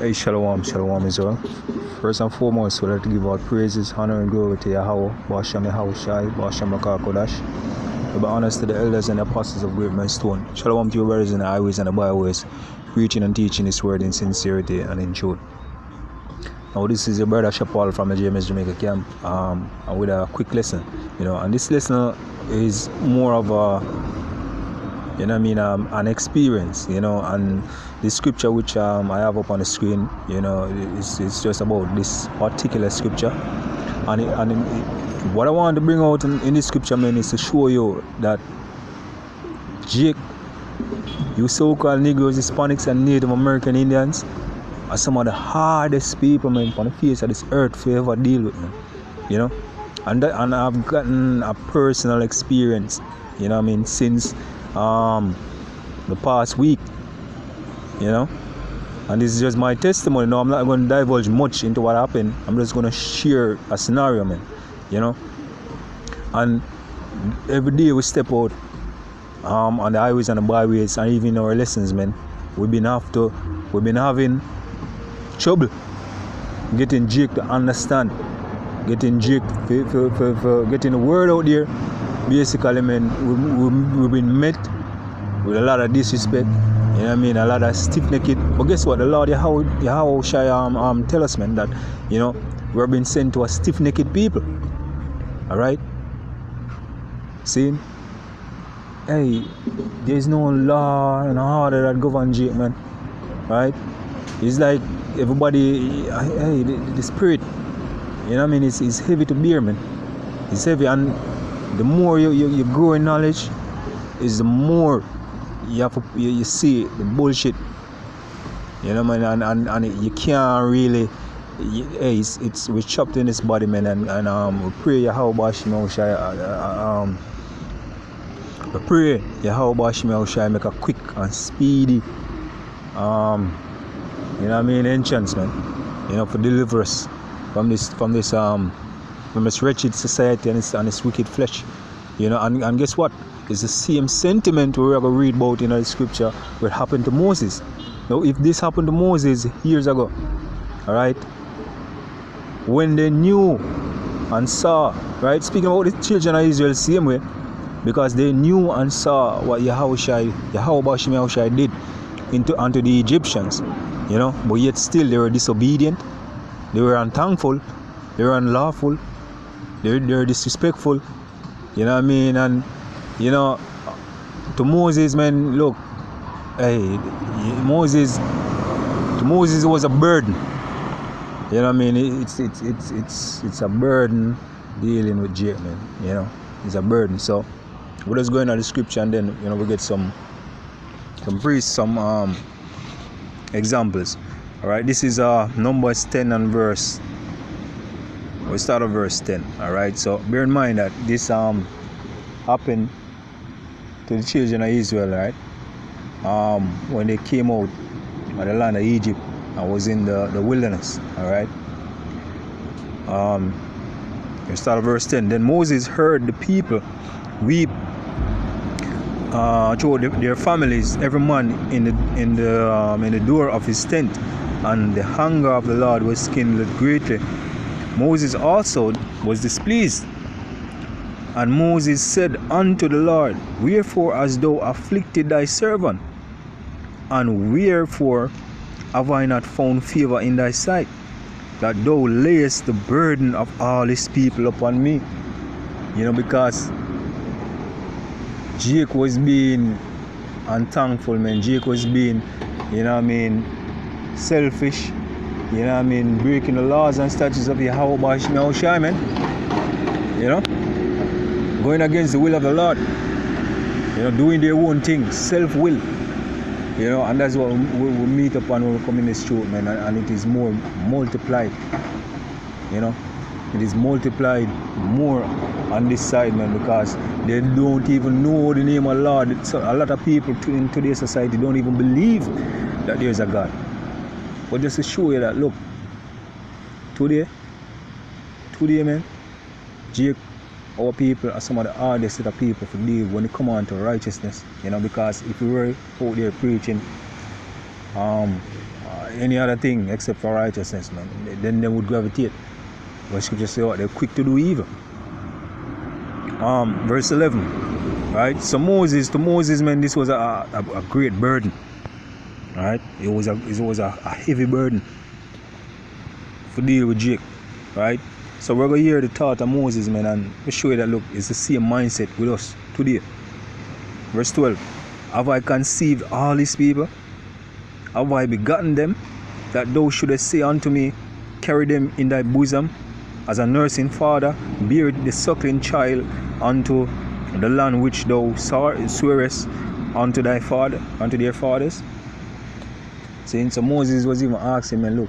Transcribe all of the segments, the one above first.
Hey, shalom as well. First and foremost, we'd like to give our praises, honor, and glory to Yahweh, Basham Yahushai, Basham Kodash. We be honest to the elders and the apostles of Great Millstone. Shalom to your brothers in the highways and the byways, preaching and teaching His word in sincerity and in truth. Now, this is your brother Shapal from the JMS Jamaica camp, and with a quick lesson, and this lesson is more of a an experience, and the scripture which I have up on the screen, it's just about this particular scripture. What I want to bring out in this scripture, man, is to show you that Jake, you so-called Negroes, Hispanics, and Native American Indians are some of the hardest people, man, on the face of this earth to ever deal with, man. And I've gotten a personal experience, since the past week, and this is just my testimony. No, I'm not going to divulge much into what happened. I'm just going to share a scenario, man, and every day we step out on the highways and the byways, and even our lessons, man, we've been having trouble getting Jake to understand, getting Jake for getting the word out there. Basically, man, we've been met with a lot of disrespect, a lot of stiff-necked. But guess what? The Lord Yahweh tell us, man, that, we're being sent to a stiff-necked people. Alright? See? Hey, there's no law and order that govern Jake, man. Right? It's like everybody, hey, the spirit, it's heavy to bear, man. It's heavy, and the more you grow in knowledge, is the more you see the bullshit, and you can't really. We're chopped in this body, man, and we pray Yahweh Bashim Yahushai. We pray Yahweh Bashim Yahushai make a quick and speedy, entrance, man, for deliver us from this wretched society and its wicked flesh, and guess what? It's the same sentiment we're going to read about in the scripture what happened to Moses. Now, if this happened to Moses years ago, all right, when they knew and saw, right, speaking about the children of Israel, same way, because they knew and saw what Yahweh Bashim Yahushai did unto the Egyptians, but yet still they were disobedient, they were unthankful, they were unlawful, they're disrespectful, and to Moses, man, look, hey, Moses was a burden, it's a burden dealing with Jake, man, it's a burden. So we're just going to the scripture, and then we get some examples. All right, this is Numbers 10 and verse. We start at verse 10. All right, so bear in mind that this happened to the children of Israel, right? When they came out of the land of Egypt and was in the wilderness. All right. We start at verse 10. Then Moses heard the people weep through their families, every man in the door of his tent, and the hunger of the Lord was kindled greatly. Moses also was displeased. And Moses said unto the Lord, wherefore hast thou afflicted thy servant? And wherefore have I not found favor in thy sight, that thou layest the burden of all this people upon me? Because Jake was being unthankful, man. Jake was being, selfish, breaking the laws and statutes of Yahweh Bashim Yahushai, man. Going against the will of the Lord, doing their own thing, self-will, and that's what we meet upon when we come in this truth, man, and it is more multiplied, it is multiplied more on this side, man, because they don't even know the name of the Lord. So a lot of people in today's society don't even believe that there's a God. But just to show you that, look, today, man, Jake, our people are some of the hardest set of people to deal when it come on to righteousness, because if we were out there preaching any other thing except for righteousness, man, then they would gravitate. But scripture say what? They're quick to do evil. Verse 11, right? So to Moses, man, this was a great burden, right? It was a heavy burden to deal with Jake, right? So we're going to hear the thought of Moses, man, and we show you that, look, it's the same mindset with us today. Verse 12, have I conceived all these people? Have I begotten them, that thou shouldest say unto me, carry them in thy bosom, as a nursing father, bear the suckling child unto the land which thou swearest unto their fathers? Saying, so Moses was even asking, man, look,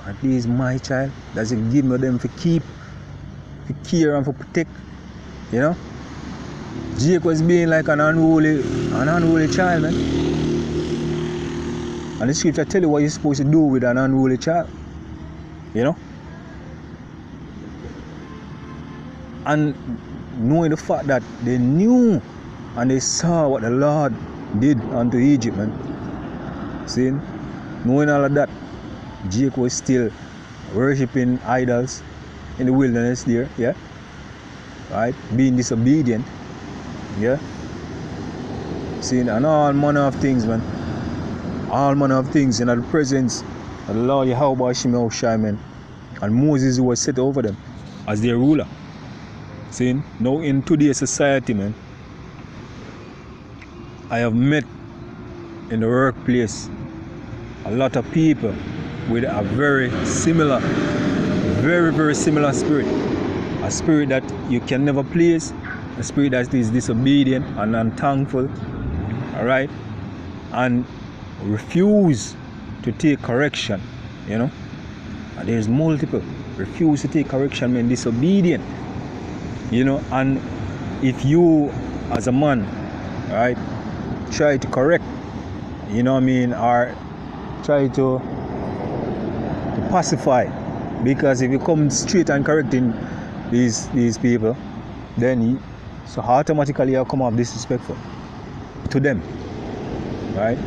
are these my child? Does it give me them for keep, for care and for protect? You know? Jake was being like an unruly child, man. And the scripture tell you what you're supposed to do with an unruly child. You know? And knowing the fact that they knew and they saw what the Lord did unto Egypt, man. See? Knowing all of that, Jake was still worshipping idols in the wilderness there, yeah? Right? Being disobedient, yeah? See? And all manner of things, man. All manner of things in the presence of the Lord Yahweh Shemel Shai, man. And Moses was set over them as their ruler. See, now in today's society, man, I have met in the workplace a lot of people with a very similar spirit. A spirit that you can never please, a spirit that is disobedient and unthankful, alright? And refuse to take correction, you know? And there's multiple. Refuse to take correction, man, disobedient. You know, and if you as a man, right, try to correct, you know what I mean, or try to pacify, because if you come straight and correcting these people, then so automatically you'll come off disrespectful to them, right?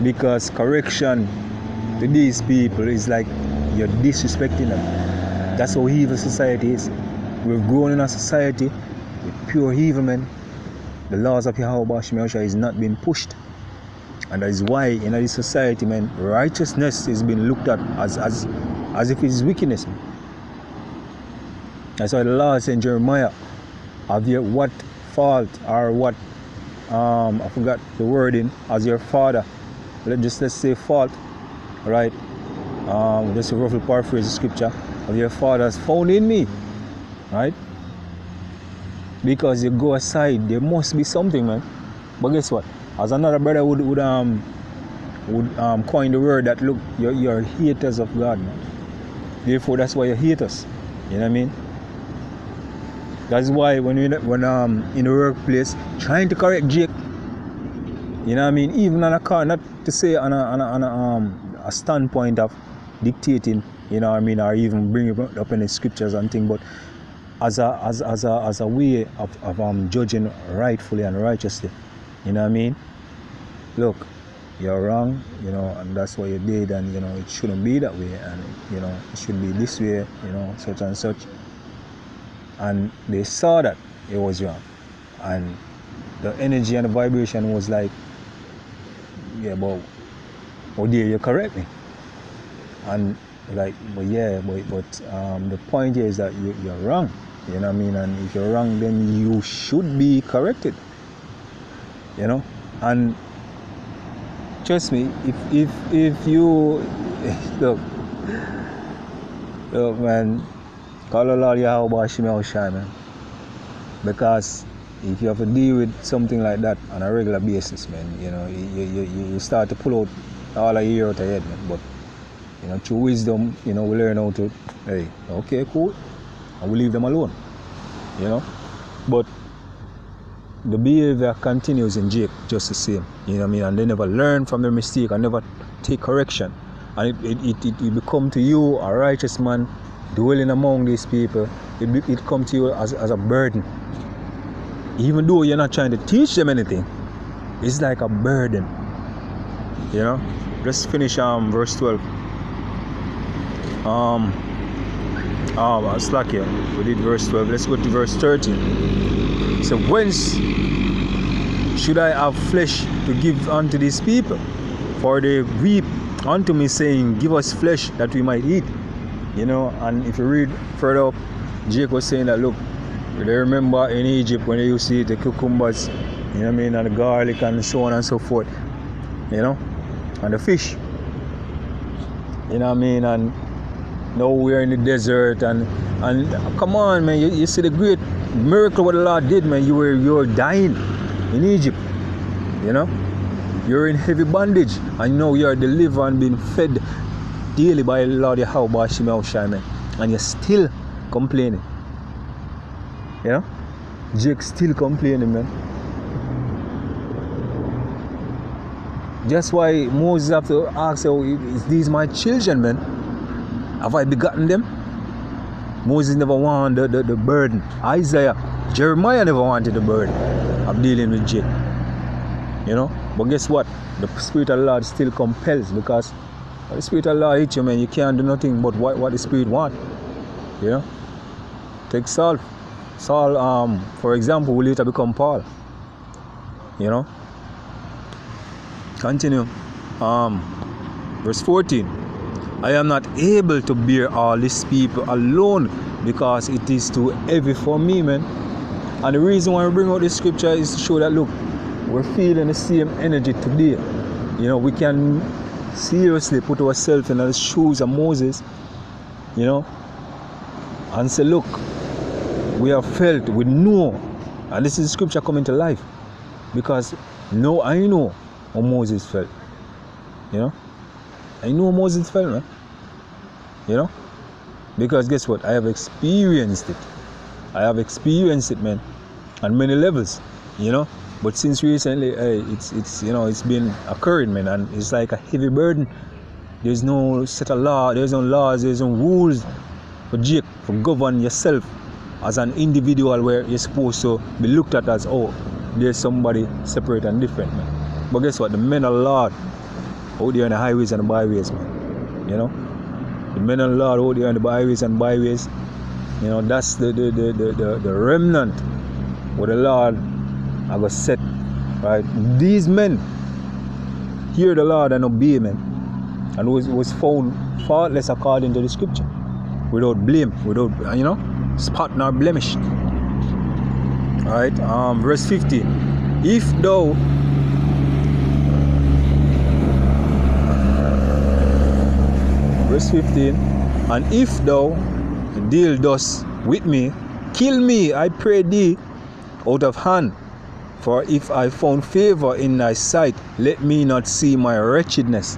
Because correction to these people is like you're disrespecting them. That's how evil society is. We've grown in a society with pure evil, man. The laws of Yahweh is not being pushed. And that is why in this society, man, righteousness is being looked at as if it's wickedness, man. That's why the Lord said in Jeremiah, have you what fault or what, I forgot the wording, as your father, let's say fault, right? Just to roughly paraphrase the scripture, of your fathers found in me. Right? Because you go aside, there must be something, man. But guess what? As another brother would coin the word that, look, you're haters of God, man. Therefore, that's why you hate us. You know what I mean? That's why when in the workplace trying to correct Jake, you know what I mean? Even on a car, not to say on a standpoint of dictating, you know what I mean, or even bring it up in the scriptures and things, but as a way of judging rightfully and righteously. You know what I mean? Look, you're wrong, you know, and that's what you did, and you know it shouldn't be that way, and you know it should be this way, you know, such and such. And they saw that it was wrong, and the energy and the vibration was like, yeah, but how dare you correct me? And like, but the point here is that you're wrong. You know what I mean? And if you're wrong, then you should be corrected. You know? And trust me, if you look, man, call the Lord Yahweh Shemel Shai, man. Because if you have to deal with something like that on a regular basis, man, you know, you start to pull out all of your ear out of your head, man. But you know, through wisdom, you know, we learn how to, hey, okay, cool, and we leave them alone, you know. But the behavior continues in Jake just the same, you know what I mean, and they never learn from their mistake and never take correction. And it become to you a righteous man dwelling among these people, it come to you as a burden. Even though you're not trying to teach them anything, it's like a burden. You know, let's finish verse 12. Slack here. We did verse 12. Let's go to verse 13. So, whence should I have flesh to give unto these people? For they weep unto me, saying, give us flesh that we might eat. You know, and if you read further up, Jake was saying that, look, they remember in Egypt when they used to eat the cucumbers, you know what I mean, and the garlic and so on and so forth, you know, and the fish, you know what I mean, and now we're in the desert, and come on, man, you see the great miracle what the Lord did, man. You were dying in Egypt, you know, you're in heavy bondage, and now you are delivered and being fed daily by Lord Yahweh Shai, man, and you're still complaining. You know, Jake still complaining, man. That's why Moses have to ask, oh, is these my children, man? Have I begotten them? Moses never wanted the burden. Isaiah, Jeremiah never wanted the burden of dealing with Jake. You know, but guess what? The Spirit of the Lord still compels, because when the Spirit of the Lord hits you, man, you can't do nothing but what the Spirit wants. You know, take Saul. Saul, for example, will later become Paul. You know. Continue. Verse 14. I am not able to bear all these people alone, because it is too heavy for me, man. And the reason why we bring out this scripture is to show that, look, we're feeling the same energy today. You know, we can seriously put ourselves in the shoes of Moses, you know, and say, look, we have felt, we know, and this is scripture coming to life, because now I know how Moses felt. You know, I know how Moses felt, man. You know, because guess what? I have experienced it. I have experienced it, man, on many levels. You know, but since recently, it's you know, it's been occurring, man, and it's like a heavy burden. There's no set of law, there's no laws, there's no rules for Jake, for govern yourself as an individual, where you're supposed to be looked at as, oh, there's somebody separate and different, man. But guess what? The men of the Lord out there on the highways and the byways, man. You know? The men of the Lord out there on the byways and byways, you know, that's the remnant where the Lord I got set. Right? These men hear the Lord and obey, man. And was found faultless according to the scripture. Without blame, without, you know, spot nor blemish. Alright, verse 15. If thou verse 15, and if thou deal thus with me, kill me, I pray thee, out of hand. For if I found favor in thy sight, let me not see my wretchedness.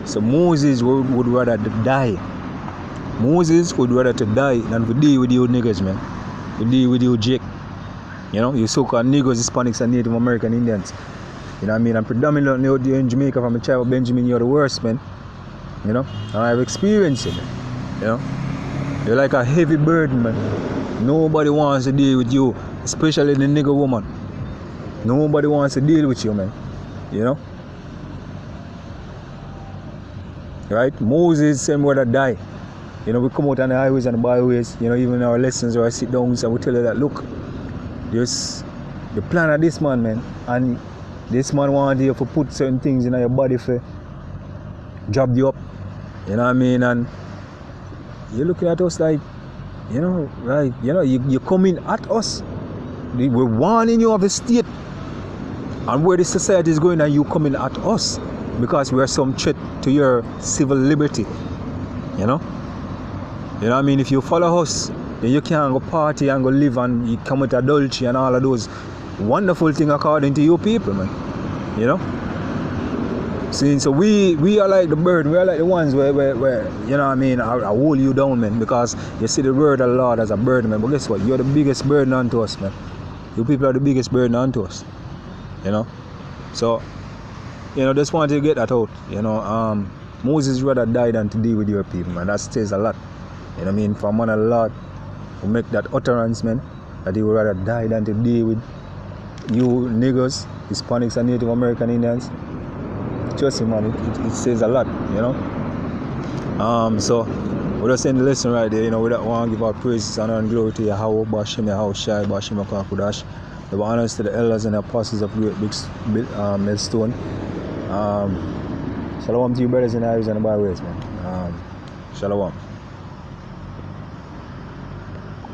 So Moses would rather die. Moses would rather to die than to deal with you niggas, man. To deal with you Jake. You know, you so-called Negroes, Hispanics, and Native American Indians. You know what I mean? And predominantly out there in Jamaica, from a child of Benjamin, you're the worst, man. You know? And I've experienced it, man. You know? You're like a heavy burden, man. Nobody wants to deal with you, especially the nigger woman. Nobody wants to deal with you, man. You know? Right? Moses said rather die. You know, we come out on the highways and the byways, you know, even in our lessons or our sit downs, and we tell you that, look, there's the plan of this man, man, and this man wants you to put certain things in your body for job you up. You know what I mean? And you're looking at us like, you know, right, you know, you're coming at us. We're warning you of the state and where the society is going, and you coming at us because we are some threat to your civil liberty. You know? You know what I mean? If you follow us, then you can go party and go live and you commit adultery and all of those wonderful things according to you people, man. You know? See, so we are like the burden, we are like the ones where you know what I mean, I hold you down, man, because you see the word of the Lord as a burden, man. But guess what? You're the biggest burden unto us, man. You people are the biggest burden unto us. You know? So, you know, just wanted to get that out. You know, Moses rather died than to deal with your people, man. That says a lot. You know what I mean? For a man of the Lord who make that utterance, man, that he would rather die than to deal with you niggers, Hispanics and Native American Indians. trust me, man, it says a lot, you know. So we're just saying the lesson right there, you know. We don't want to give our praises and honor and glory to Yahweh, Bashim, Yahweh Shai, Bashim, Akakudash. Give honors to the elders and the apostles of Great Big Millstone. Shalom to you, brothers and eyes and the byways, man. Shalom.